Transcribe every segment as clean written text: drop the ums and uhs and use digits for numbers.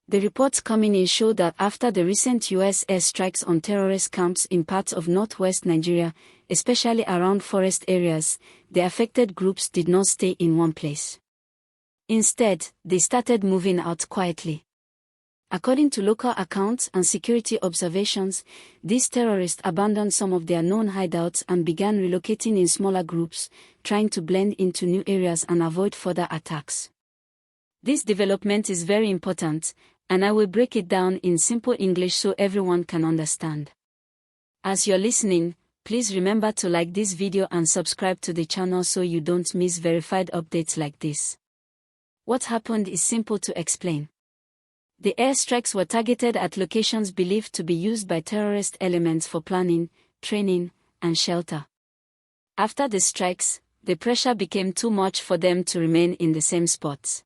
The reports coming in show that after the recent U.S. airstrikes on terrorist camps in parts of northwest Nigeria, especially around forest areas, the affected groups did not stay in one place. Instead, they started moving out quietly. According to local accounts and security observations, these terrorists abandoned some of their known hideouts and began relocating in smaller groups, trying to blend into new areas and avoid further attacks. This development is very important, and I will break it down in simple English so everyone can understand. As you're listening, please remember to like this video and subscribe to the channel so you don't miss verified updates like this. What happened is simple to explain. The airstrikes were targeted at locations believed to be used by terrorist elements for planning, training, and shelter. After the strikes, the pressure became too much for them to remain in the same spots.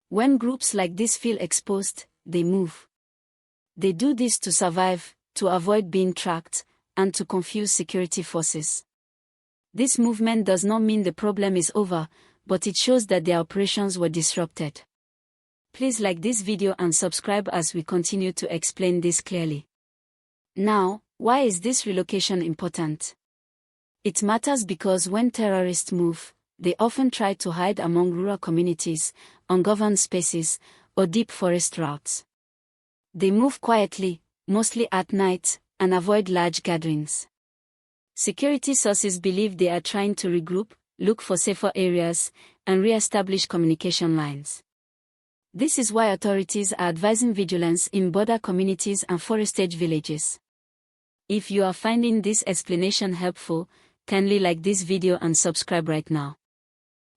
When groups like this feel exposed, they move. They do this to survive, to avoid being tracked, and to confuse security forces. This movement does not mean the problem is over, but it shows that their operations were disrupted. Please like this video and subscribe as we continue to explain this clearly. Now, why is this relocation important? It matters because when terrorists move, they often try to hide among rural communities, ungoverned spaces, or deep forest routes. They move quietly, mostly at night, and avoid large gatherings. Security sources believe they are trying to regroup, look for safer areas, and re-establish communication lines. This is why authorities are advising vigilance in border communities and forest-edge villages. If you are finding this explanation helpful, kindly like this video and subscribe right now.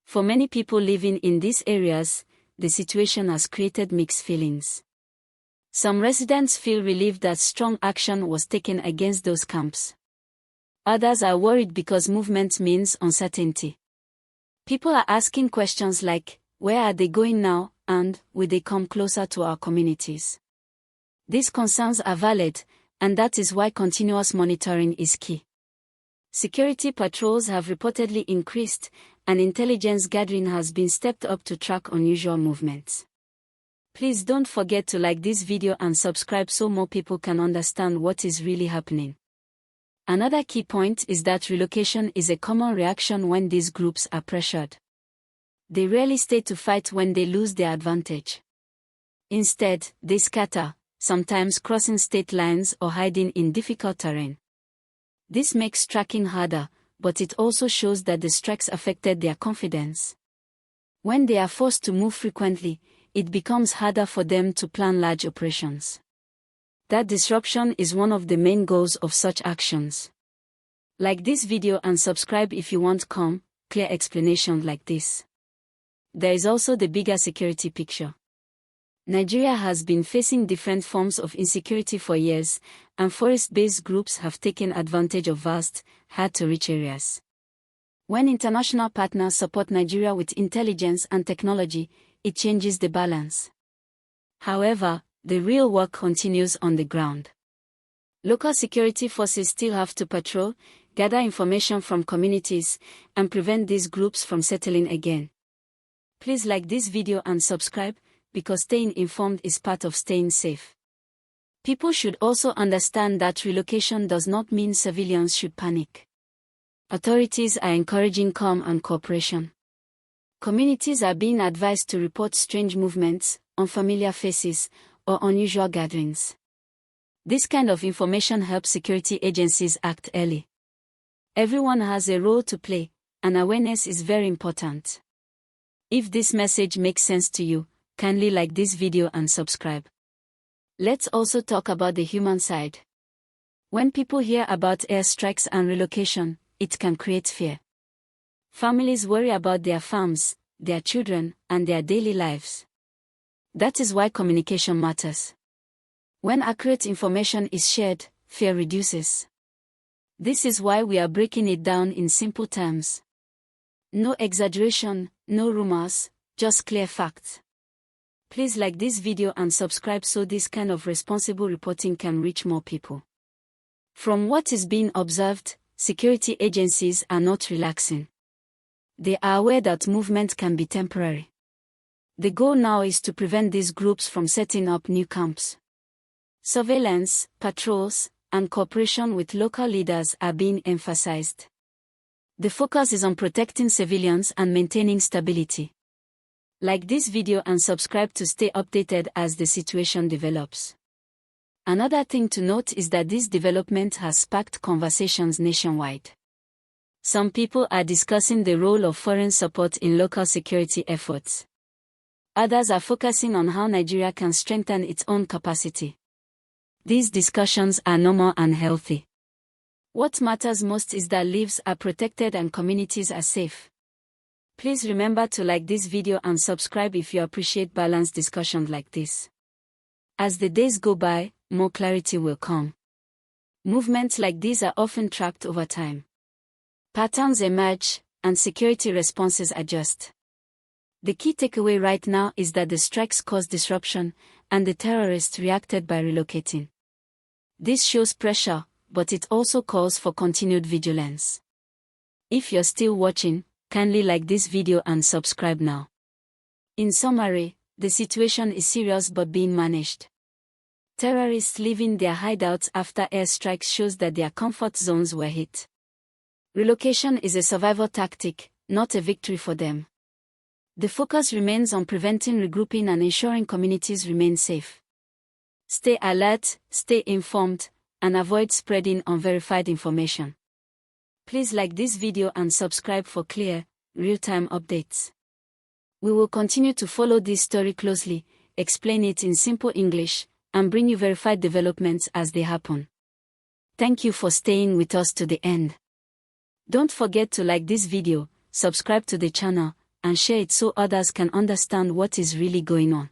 For many people living in these areas, the situation has created mixed feelings. Some residents feel relieved that strong action was taken against those camps. Others are worried because movement means uncertainty. People are asking questions like, where are they going now, and will they come closer to our communities? These concerns are valid, and that is why continuous monitoring is key. Security patrols have reportedly increased, and intelligence gathering has been stepped up to track unusual movements. Please don't forget to like this video and subscribe so more people can understand what is really happening. Another key point is that relocation is a common reaction when these groups are pressured. They rarely stay to fight when they lose their advantage. Instead, they scatter, sometimes crossing state lines or hiding in difficult terrain. This makes tracking harder, but it also shows that the strikes affected their confidence. When they are forced to move frequently, it becomes harder for them to plan large operations. That disruption is one of the main goals of such actions. Like this video and subscribe if you want calm, clear explanation like this. There is also the bigger security picture. Nigeria has been facing different forms of insecurity for years, and forest-based groups have taken advantage of vast, hard-to-reach areas. When international partners support Nigeria with intelligence and technology, it changes the balance. However, the real work continues on the ground. Local security forces still have to patrol, gather information from communities, and prevent these groups from settling again. Please like this video and subscribe, because staying informed is part of staying safe. People should also understand that relocation does not mean civilians should panic. Authorities are encouraging calm and cooperation. Communities are being advised to report strange movements, unfamiliar faces, or unusual gatherings. This kind of information helps security agencies act early. Everyone has a role to play, and awareness is very important. If this message makes sense to you, kindly like this video and subscribe. Let's also talk about the human side. When people hear about airstrikes and relocation, it can create fear. Families worry about their farms, their children, and their daily lives. That is why communication matters. When accurate information is shared, fear reduces. This is why we are breaking it down in simple terms. No exaggeration, no rumors, just clear facts. Please like this video and subscribe so this kind of responsible reporting can reach more people. From what is being observed, security agencies are not relaxing. They are aware that movement can be temporary. The goal now is to prevent these groups from setting up new camps. Surveillance, patrols, and cooperation with local leaders are being emphasized. The focus is on protecting civilians and maintaining stability. Like this video and subscribe to stay updated as the situation develops. Another thing to note is that this development has sparked conversations nationwide. Some people are discussing the role of foreign support in local security efforts. Others are focusing on how Nigeria can strengthen its own capacity. These discussions are normal and healthy. What matters most is that lives are protected and communities are safe. Please remember to like this video and subscribe if you appreciate balanced discussions like this. As the days go by, more clarity will come. Movements like these are often tracked over time. Patterns emerge, and security responses adjust. The key takeaway right now is that the strikes caused disruption, and the terrorists reacted by relocating. This shows pressure, but it also calls for continued vigilance. If you're still watching, kindly like this video and subscribe now. In summary, the situation is serious but being managed. Terrorists leaving their hideouts after airstrikes shows that their comfort zones were hit. Relocation is a survival tactic, not a victory for them. The focus remains on preventing regrouping and ensuring communities remain safe. Stay alert, stay informed, and avoid spreading unverified information. Please like this video and subscribe for clear, real-time updates. We will continue to follow this story closely, explain it in simple English, and bring you verified developments as they happen. Thank you for staying with us to the end. Don't forget to like this video, subscribe to the channel, and share it so others can understand what is really going on.